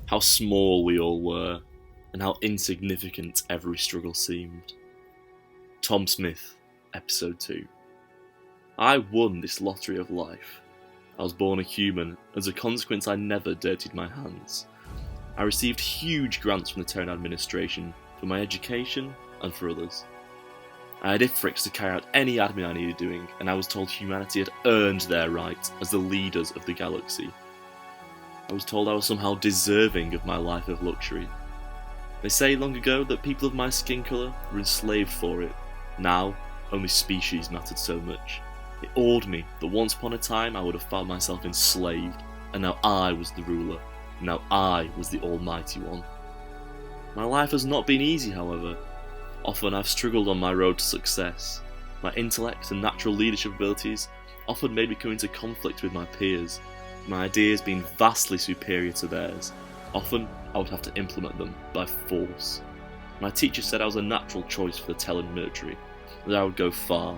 How small we all were, and how insignificant every struggle seemed. Tom Smith, Episode 2. I won this lottery of life. I was born a human, as a consequence I never dirtied my hands. I received huge grants from the Terran administration for my education and for others. I had ifrix to carry out any admin I needed doing, and I was told humanity had earned their right as the leaders of the galaxy. I was told I was somehow deserving of my life of luxury. They say long ago that people of my skin colour were enslaved for it. Now, only species mattered so much. It awed me that once upon a time I would have found myself enslaved, and now I was the ruler, and now I was the Almighty One. My life has not been easy, however. Often I've struggled on my road to success. My intellect and natural leadership abilities often made me come into conflict with my peers, my ideas being vastly superior to theirs. Often I would have to implement them by force. My teacher said I was a natural choice for the Terran military, that I would go far,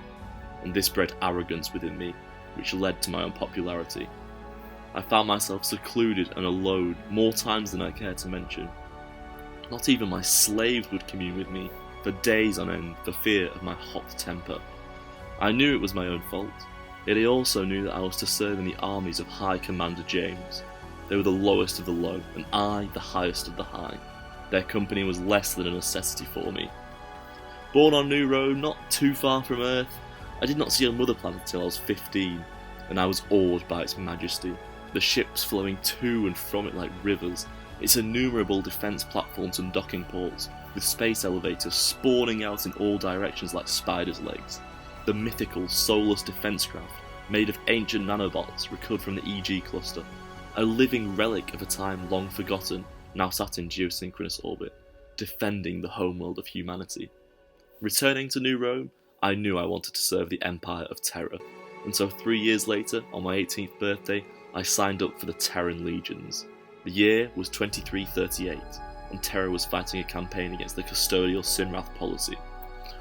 and this bred arrogance within me, which led to my unpopularity. I found myself secluded and alone more times than I care to mention. Not even my slaves would commune with me for days on end for fear of my hot temper. I knew it was my own fault, yet I also knew that I was to serve in the armies of High Commander James. They were the lowest of the low, and I the highest of the high. Their company was less than a necessity for me. Born on New Road, not too far from Earth, I did not see a mother planet until I was 15, and I was awed by its majesty. The ships flowing to and from it like rivers, its innumerable defence platforms and docking ports, with space elevators spawning out in all directions like spiders' legs. The mythical, soulless defence craft, made of ancient nanobots recovered from the EG cluster, a living relic of a time long forgotten, now sat in geosynchronous orbit, defending the homeworld of humanity. Returning to New Rome, I knew I wanted to serve the Empire of Terror, and so 3 years later, on my 18th birthday, I signed up for the Terran Legions. The year was 2338, and Terra was fighting a campaign against the custodial Sinrath policy.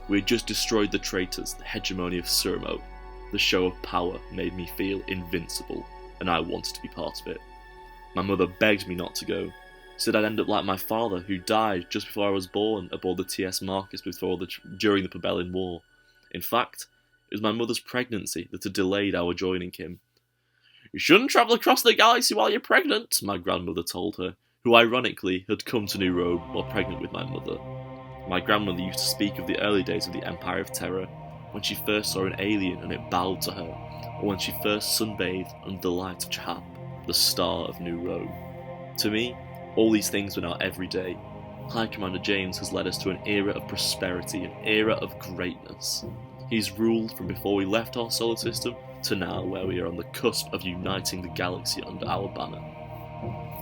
We had just destroyed the traitors, the hegemony of Surmo. The show of power made me feel invincible, and I wanted to be part of it. My mother begged me not to go, said I'd end up like my father, who died just before I was born aboard the TS Marcus during the Pabellian War. In fact, it was my mother's pregnancy that had delayed our joining him. "You shouldn't travel across the galaxy while you're pregnant," my grandmother told her, who ironically had come to New Rome while pregnant with my mother. My grandmother used to speak of the early days of the Empire of Terror, when she first saw an alien and it bowed to her, or when she first sunbathed under the light of Chahap, the star of New Rome. To me, all these things were now everyday. High Commander James has led us to an era of prosperity, an era of greatness. He's ruled from before we left our solar system to now, where we are on the cusp of uniting the galaxy under our banner.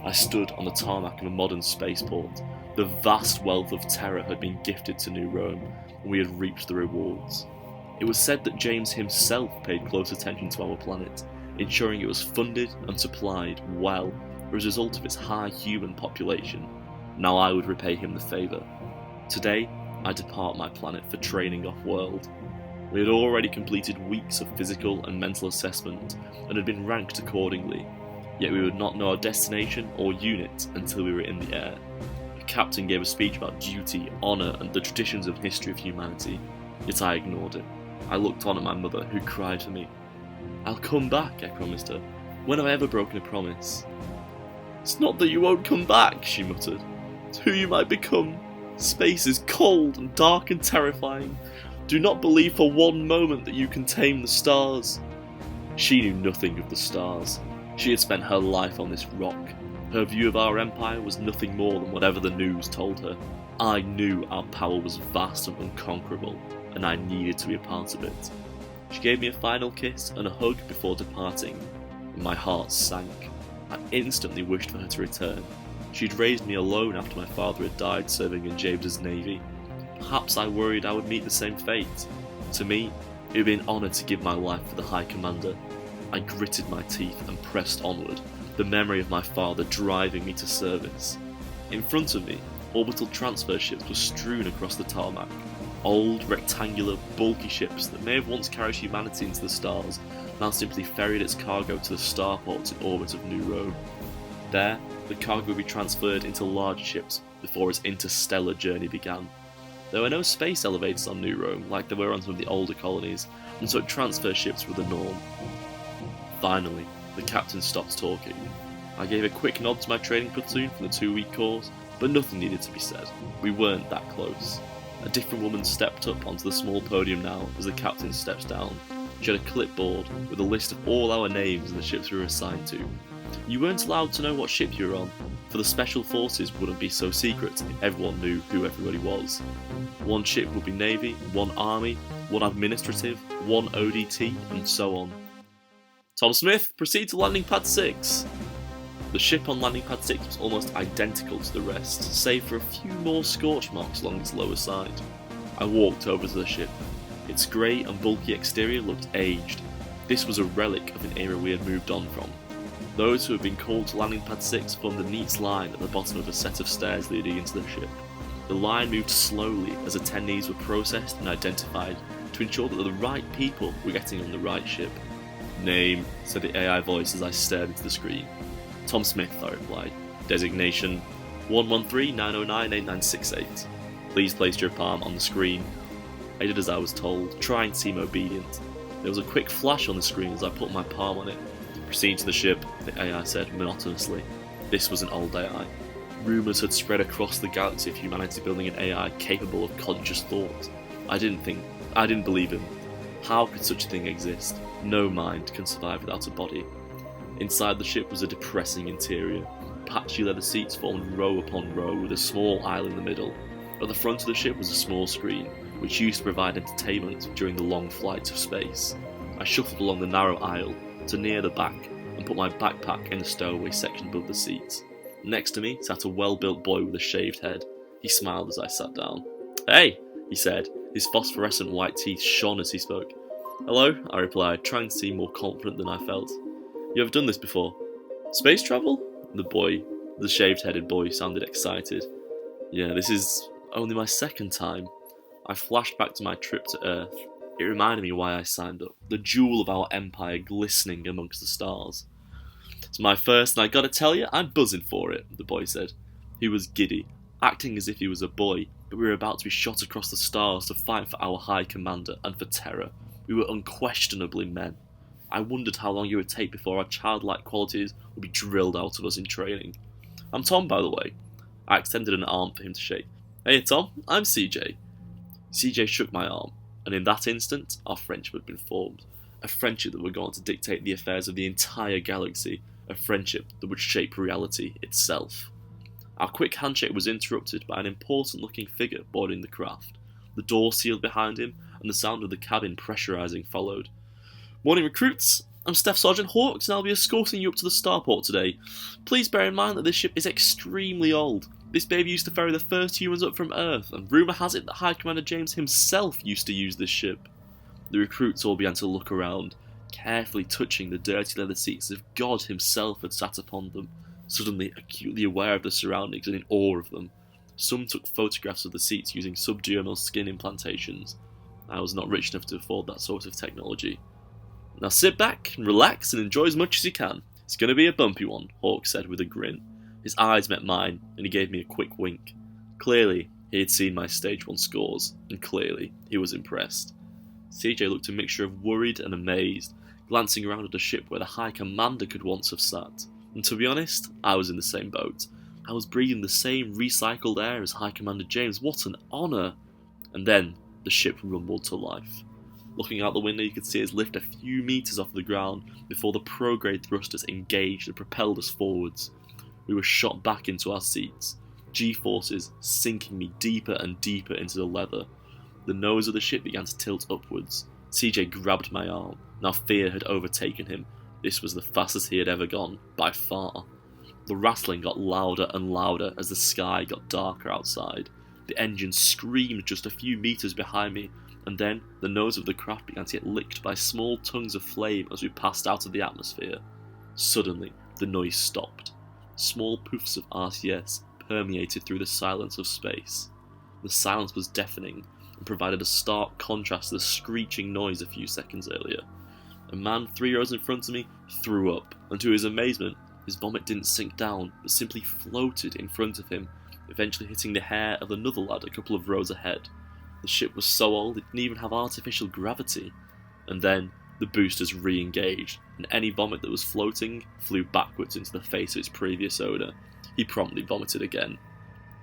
I stood on the tarmac of a modern spaceport. The vast wealth of Terra had been gifted to New Rome, and we had reaped the rewards. It was said that James himself paid close attention to our planet, ensuring it was funded and supplied well as a result of its high human population. Now I would repay him the favour. Today, I depart my planet for training off-world. We had already completed weeks of physical and mental assessment and had been ranked accordingly, yet we would not know our destination or unit until we were in the air. The captain gave a speech about duty, honour and the traditions and history of humanity, yet I ignored it. I looked on at my mother, who cried for me. "I'll come back," I promised her. "When have I ever broken a promise?" "It's not that you won't come back," she muttered. "It's who you might become. Space is cold and dark and terrifying. Do not believe for one moment that you can tame the stars." She knew nothing of the stars. She had spent her life on this rock. Her view of our empire was nothing more than whatever the news told her. I knew our power was vast and unconquerable, and I needed to be a part of it. She gave me a final kiss and a hug before departing, and my heart sank. I instantly wished for her to return. She'd raised me alone after my father had died serving in James's navy. Perhaps I worried I would meet the same fate. To me, it would be an honour to give my life for the High Commander. I gritted my teeth and pressed onward, the memory of my father driving me to service. In front of me, orbital transfer ships were strewn across the tarmac. Old, rectangular, bulky ships that may have once carried humanity into the stars now simply ferried its cargo to the starports in orbit of New Rome. There, The cargo would be transferred into large ships before its interstellar journey began. There were no space elevators on New Rome like there were on some of the older colonies, and so transfer ships were the norm. Finally, the captain stopped talking. I gave a quick nod to my training platoon from the 2-week course, but nothing needed to be said. We weren't that close. A different woman stepped up onto the small podium now as the captain steps down. She had a clipboard with a list of all our names and the ships we were assigned to. You weren't allowed to know what ship you were on, for the special forces wouldn't be so secret if everyone knew who everybody was. One ship would be Navy, one Army, one Administrative, one ODT, and so on. Tom Smith, proceed to landing pad 6. The ship on landing pad 6 was almost identical to the rest, save for a few more scorch marks along its lower side. I walked over to the ship. Its grey and bulky exterior looked aged. This was a relic of an era we had moved on from. Those who had been called to landing pad 6 formed a neat line at the bottom of a set of stairs leading into the ship. The line moved slowly as attendees were processed and identified to ensure that the right people were getting on the right ship. Name, said the AI voice as I stared into the screen. Tom Smith, I replied. Designation 113-909-8968. Please place your palm on the screen. I did as I was told, trying to seem obedient. There was a quick flash on the screen as I put my palm on it. Proceed to the ship, the AI said monotonously. This was an old AI. Rumours had spread across the galaxy of humanity building an AI capable of conscious thought. I didn't believe him. How could such a thing exist? No mind can survive without a body. Inside the ship was a depressing interior. Patchy leather seats formed row upon row with a small aisle in the middle. At the front of the ship was a small screen, which used to provide entertainment during the long flights of space. I shuffled along the narrow aisle to near the back and put my backpack in the stowaway section above the seats. Next to me sat a well-built boy with a shaved head. He smiled as I sat down. Hey, he said. His phosphorescent white teeth shone as he spoke. Hello, I replied, trying to seem more confident than I felt. You ever done this before? Space travel? The shaved-headed boy sounded excited. Yeah, this is only my second time. I flashed back to my trip to Earth. It reminded me why I signed up. The jewel of our empire glistening amongst the stars. It's my first, and I gotta tell you, I'm buzzing for it, the boy said. He was giddy, acting as if he was a boy, but we were about to be shot across the stars to fight for our High Commander and for Terra. We were unquestionably men. I wondered how long it would take before our childlike qualities would be drilled out of us in training. I'm Tom, by the way. I extended an arm for him to shake. Hey Tom, I'm CJ. CJ shook my arm, and in that instant, our friendship had been formed. A friendship that would go on to dictate the affairs of the entire galaxy. A friendship that would shape reality itself. Our quick handshake was interrupted by an important-looking figure boarding the craft. The door sealed behind him, and the sound of the cabin pressurising followed. Morning, recruits. I'm Staff Sergeant Hawks, and I'll be escorting you up to the starport today. Please bear in mind that this ship is extremely old. This baby used to ferry the first humans up from Earth, and rumour has it that High Commander James himself used to use this ship. The recruits all began to look around, carefully touching the dirty leather seats as if God himself had sat upon them, suddenly acutely aware of the surroundings and in awe of them. Some took photographs of the seats using subdermal skin implantations. I was not rich enough to afford that sort of technology. Now sit back and relax and enjoy as much as you can. It's going to be a bumpy one, Hawk said with a grin. His eyes met mine, and he gave me a quick wink. Clearly, he had seen my Stage 1 scores, and clearly, he was impressed. CJ looked a mixture of worried and amazed, glancing around at a ship where the High Commander could once have sat. And to be honest, I was in the same boat. I was breathing the same recycled air as High Commander James. What an honour! And then, the ship rumbled to life. Looking out the window, you could see us lift a few metres off the ground before the prograde thrusters engaged and propelled us forwards. We were shot back into our seats, G-forces sinking me deeper and deeper into the leather. The nose of the ship began to tilt upwards. CJ grabbed my arm. Now fear had overtaken him. This was the fastest he had ever gone, by far. The rattling got louder and louder as the sky got darker outside. The engine screamed just a few metres behind me, and then the nose of the craft began to get licked by small tongues of flame as we passed out of the atmosphere. Suddenly, the noise stopped. Small poofs of RTS permeated through the silence of space. The silence was deafening and provided a stark contrast to the screeching noise a few seconds earlier. A man 3 rows in front of me threw up, and to his amazement, His vomit didn't sink down, but simply floated in front of him, eventually hitting the hair of another lad a couple of rows ahead. The ship was so old it didn't even have artificial gravity. And then the boosters re-engaged, and any vomit that was floating flew backwards into the face of its previous owner. He promptly vomited again.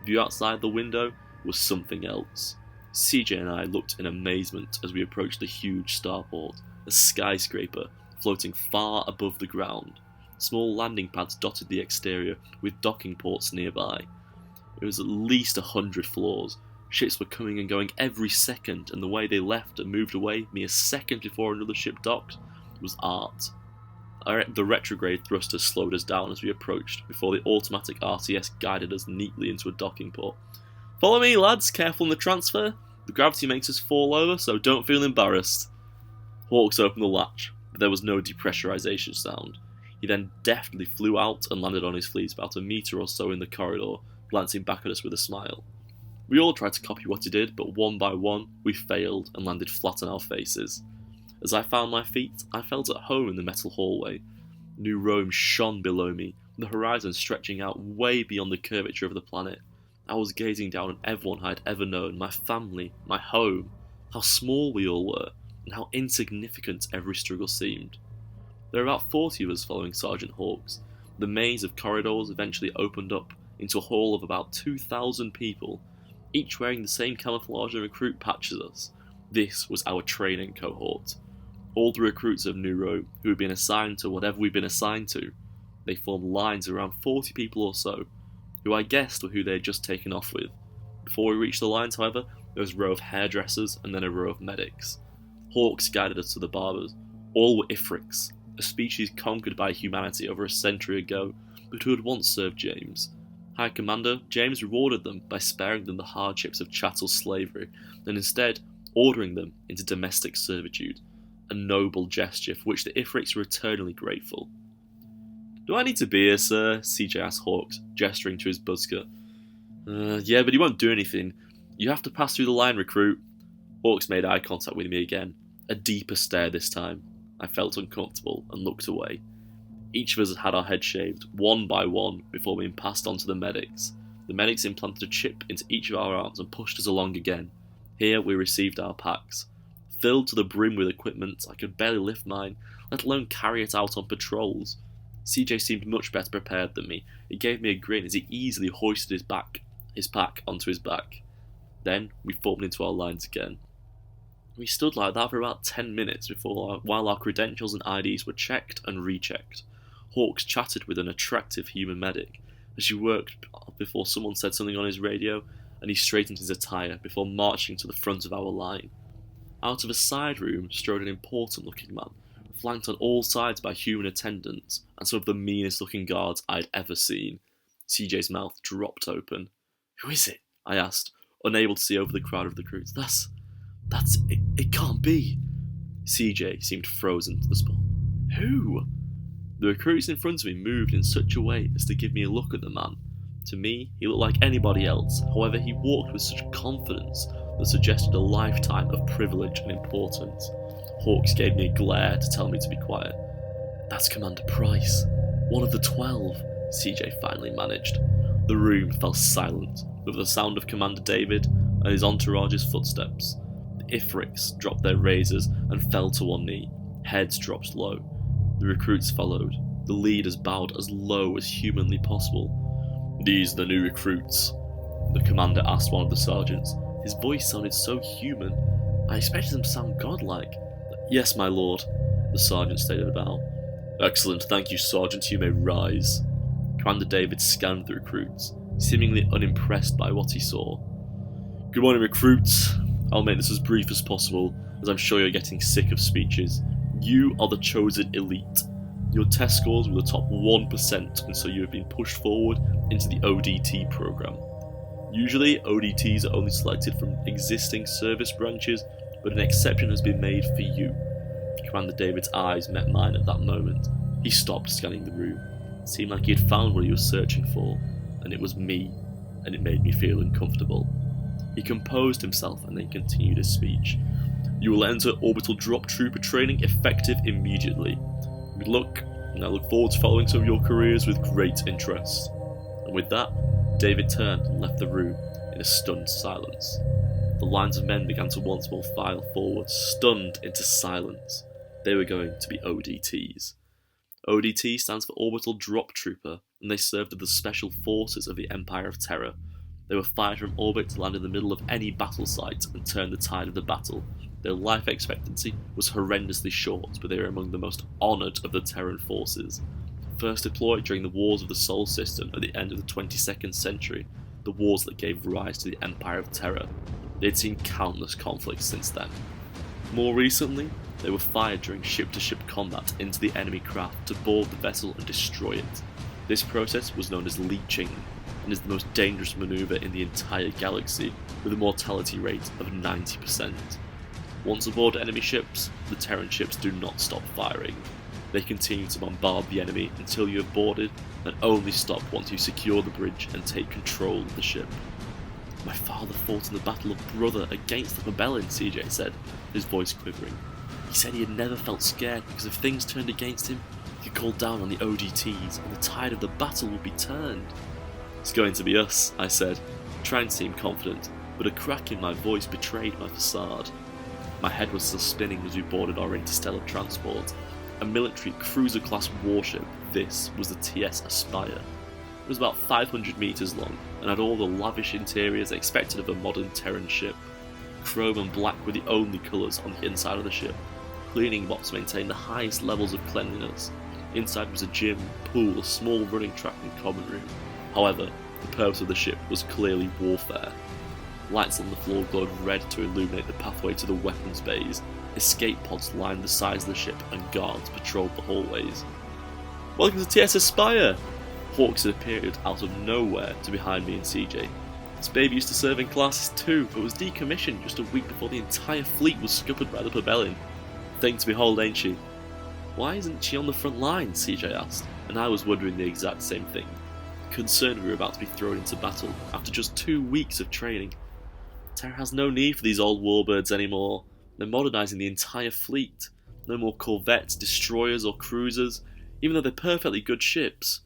The view outside the window was something else. CJ and I looked in amazement as we approached the huge starport, a skyscraper floating far above the ground. Small landing pads dotted the exterior, with docking ports nearby. It was at least 100 floors. Ships were coming and going every second, and the way they left and moved away mere seconds before another ship docked was art. The retrograde thrusters slowed us down as we approached, before the automatic RTS guided us neatly into a docking port. "Follow me, lads, careful in the transfer. The gravity makes us fall over, so don't feel embarrassed." Hawks opened the latch, but there was no depressurization sound. He then deftly flew out and landed on his fleas about a metre or so in the corridor, glancing back at us with a smile. We all tried to copy what he did, but one by one, we failed and landed flat on our faces. As I found my feet, I felt at home in the metal hallway. New Rome shone below me, the horizon stretching out way beyond the curvature of the planet. I was gazing down on everyone I had ever known, my family, my home, how small we all were, and how insignificant every struggle seemed. There were about 40 of us following Sergeant Hawks. The maze of corridors eventually opened up into a hall of about 2,000 people, each wearing the same camouflage and recruit patch as us. This was our training cohort. All the recruits of New Rome who had been assigned to whatever we'd been assigned to. They formed lines of around 40 people or so, who I guessed were who they had just taken off with. Before we reached the lines, however, there was a row of hairdressers and then a row of medics. Hawks guided us to the barbers. All were Ifrics, a species conquered by humanity over a century ago, but who had once served James. High Commander James rewarded them by sparing them the hardships of chattel slavery, and instead ordering them into domestic servitude, a noble gesture for which the Ifrics were eternally grateful. "Do I need to be here, sir?" CJ asked Hawks, gesturing to his busker. Yeah, but he won't do anything. You have to pass through the line, recruit." Hawks made eye contact with me again, a deeper stare this time. I felt uncomfortable and looked away. Each of us had had our heads shaved, one by one, before being passed on to the medics. The medics implanted a chip into each of our arms and pushed us along again. Here we received our packs. Filled to the brim with equipment, I could barely lift mine, let alone carry it out on patrols. CJ seemed much better prepared than me. He gave me a grin as he easily hoisted his pack onto his back. Then we formed into our lines again. We stood like that for about 10 minutes while our credentials and IDs were checked and rechecked. Hawks chatted with an attractive human medic as she worked before someone said something on his radio, and he straightened his attire before marching to the front of our line. Out of a side room strode an important-looking man, flanked on all sides by human attendants and some of the meanest-looking guards I'd ever seen. CJ's mouth dropped open. "Who is it?" I asked, unable to see over the crowd of recruits. It can't be." CJ seemed frozen to the spot. "Who?" The recruits in front of me moved in such a way as to give me a look at the man. To me, he looked like anybody else, however he walked with such confidence that suggested a lifetime of privilege and importance. Hawks gave me a glare to tell me to be quiet. "That's Commander Price, one of the 12, CJ finally managed. The room fell silent, with the sound of Commander David and his entourage's footsteps. The Ifrics dropped their razors and fell to one knee. Heads dropped low. The recruits followed. The leaders bowed as low as humanly possible. "These are the new recruits?" the commander asked one of the sergeants. His voice sounded so human. I expected him to sound godlike. "Yes, my lord," the sergeant stated a bow. "Excellent, thank you, Sergeant, you may rise." Commander David scanned the recruits, seemingly unimpressed by what he saw. "Good morning, recruits. I'll make this as brief as possible, as I'm sure you're getting sick of speeches. You are the chosen elite. Your test scores were the top 1%, and so you have been pushed forward into the ODT program. Usually, ODTs are only selected from existing service branches, but an exception has been made for you." Commander David's eyes met mine at that moment. He stopped scanning the room. It seemed like he had found what he was searching for, and it was me, and it made me feel uncomfortable. He composed himself and then continued his speech. "You will enter orbital drop trooper training effective immediately. Good luck. and I look forward to following some of your careers with great interest." And with that, David turned and left the room in a stunned silence. The lines of men began to once more file forward, stunned into silence. They were going to be ODTs. ODT stands for Orbital Drop Trooper, and they served as the special forces of the Empire of Terror. They were fired from orbit to land in the middle of any battle site and turn the tide of the battle. Their life expectancy was horrendously short, but they were among the most honoured of the Terran forces. First deployed during the Wars of the Sol System at the end of the 22nd century, the wars that gave rise to the Empire of Terror. They had seen countless conflicts since then. More recently, they were fired during ship-to-ship combat into the enemy craft to board the vessel and destroy it. This process was known as leeching, and is the most dangerous manoeuvre in the entire galaxy, with a mortality rate of 90%. Once aboard enemy ships, the Terran ships do not stop firing. They continue to bombard the enemy until you have boarded, and only stop once you secure the bridge and take control of the ship. "My father fought in the Battle of Brother against the rebellion," CJ said, his voice quivering. "He said he had never felt scared because if things turned against him, he could call down on the ODTs and the tide of the battle would be turned." "It's going to be us," I said, trying to seem confident, but a crack in my voice betrayed my facade. My head was still spinning as we boarded our interstellar transport. A military cruiser-class warship, this was the S.C.A.R. It was about 500 metres long and had all the lavish interiors expected of a modern Terran ship. Chrome and black were the only colours on the inside of the ship. Cleaning bots maintained the highest levels of cleanliness. Inside was a gym, pool, a small running track and common room. However, the purpose of the ship was clearly warfare. Lights on the floor glowed red to illuminate the pathway to the weapons bays. Escape pods lined the sides of the ship and guards patrolled the hallways. "Welcome to S.C.A.R. Hawks had appeared out of nowhere to behind me and CJ. This baby used to serve in classes 2, but was decommissioned just a week before the entire fleet was scuppered by the rebellion. Thing to behold, ain't she?" "Why isn't she on the front line?" CJ asked, and I was wondering the exact same thing. Concerned we were about to be thrown into battle after just 2 weeks of training. Terra has no need for these old warbirds anymore. They're modernising the entire fleet. No more corvettes, destroyers or cruisers, even though they're perfectly good ships.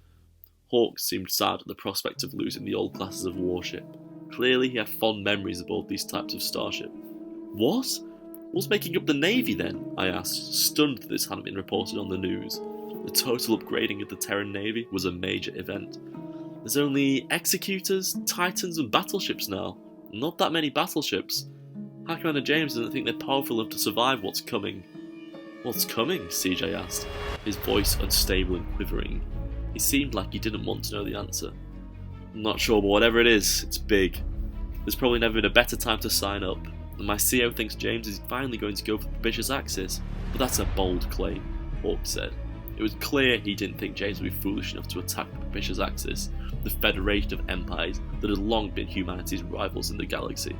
Hawk seemed sad at the prospect of losing the old classes of warship. Clearly he had fond memories aboard these types of starship. "What? What's making up the Navy then?" I asked, stunned that this hadn't been reported on the news. The total upgrading of the Terran Navy was a major event. There's only executors, titans and battleships now. Not that many battleships. High Commander James doesn't think they're powerful enough to survive what's coming. "What's coming?" CJ asked, his voice unstable and quivering. He seemed like he didn't want to know the answer. "I'm not sure, but whatever it is, it's big. There's probably never been a better time to sign up, and my CO thinks James is finally going to go for the propitious axis, but that's a bold claim," Hawk said. It was clear he didn't think James would be foolish enough to attack the propitious axis, the federation of empires that had long been humanity's rivals in the galaxy.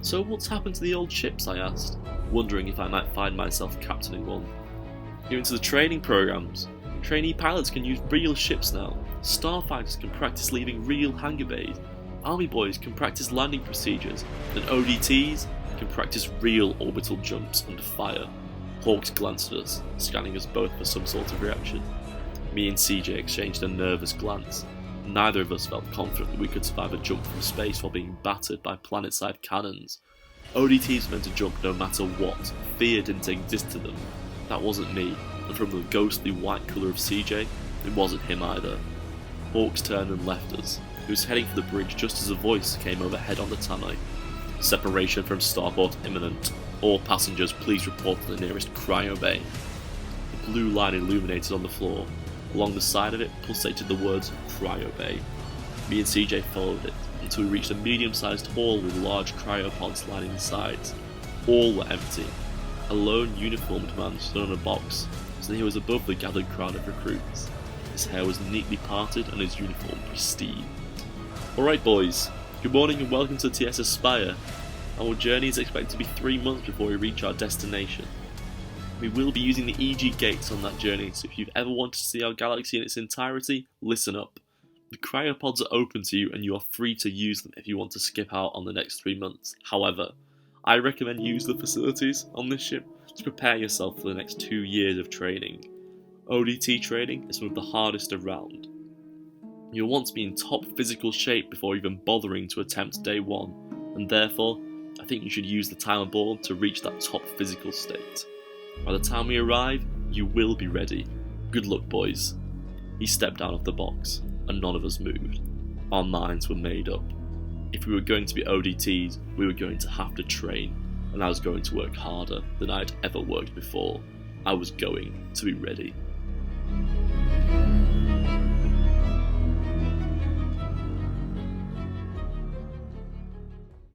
"So what's happened to the old ships?" I asked, wondering if I might find myself captaining one. "You're into the training programs. Trainee pilots can use real ships now. Starfighters can practice leaving real hangar bays. Army boys can practice landing procedures, and ODTs can practice real orbital jumps under fire." Hawks glanced at us, scanning us both for some sort of reaction. Me and CJ exchanged a nervous glance. Neither of us felt confident that we could survive a jump from space while being battered by planet-side cannons. ODTs were meant to jump no matter what. Fear didn't exist to them. That wasn't me, and from the ghostly white colour of CJ, it wasn't him either. Hawks turned and left us. He was heading for the bridge just as a voice came overhead on the tannoy. "Separation from starport imminent. All passengers please report to the nearest cryo bay." The blue line illuminated on the floor. Along the side of it pulsated the words "cryo bay." Me and CJ followed it until we reached a medium-sized hall with large cryopods lining the sides. All were empty. A lone uniformed man stood on a box, so he was above the gathered crowd of recruits. His hair was neatly parted and his uniform pristine. "Alright boys, good morning and welcome to S.C.A.R. Our journey is expected to be 3 months before we reach our destination. We will be using the EG gates on that journey, so if you've ever wanted to see our galaxy in its entirety, listen up. The cryopods are open to you and you are free to use them if you want to skip out on the next 3 months. However, I recommend you use the facilities on this ship to prepare yourself for the next 2 years of training. ODT training is some of the hardest around. You'll want to be in top physical shape before even bothering to attempt day 1, and therefore, I think you should use the time aboard to reach that top physical state. By the time we arrive, you will be ready. Good luck, boys. He stepped down off the box, and none of us moved. Our minds were made up. If we were going to be ODTs, we were going to have to train, and I was going to work harder than I had ever worked before. I was going to be ready.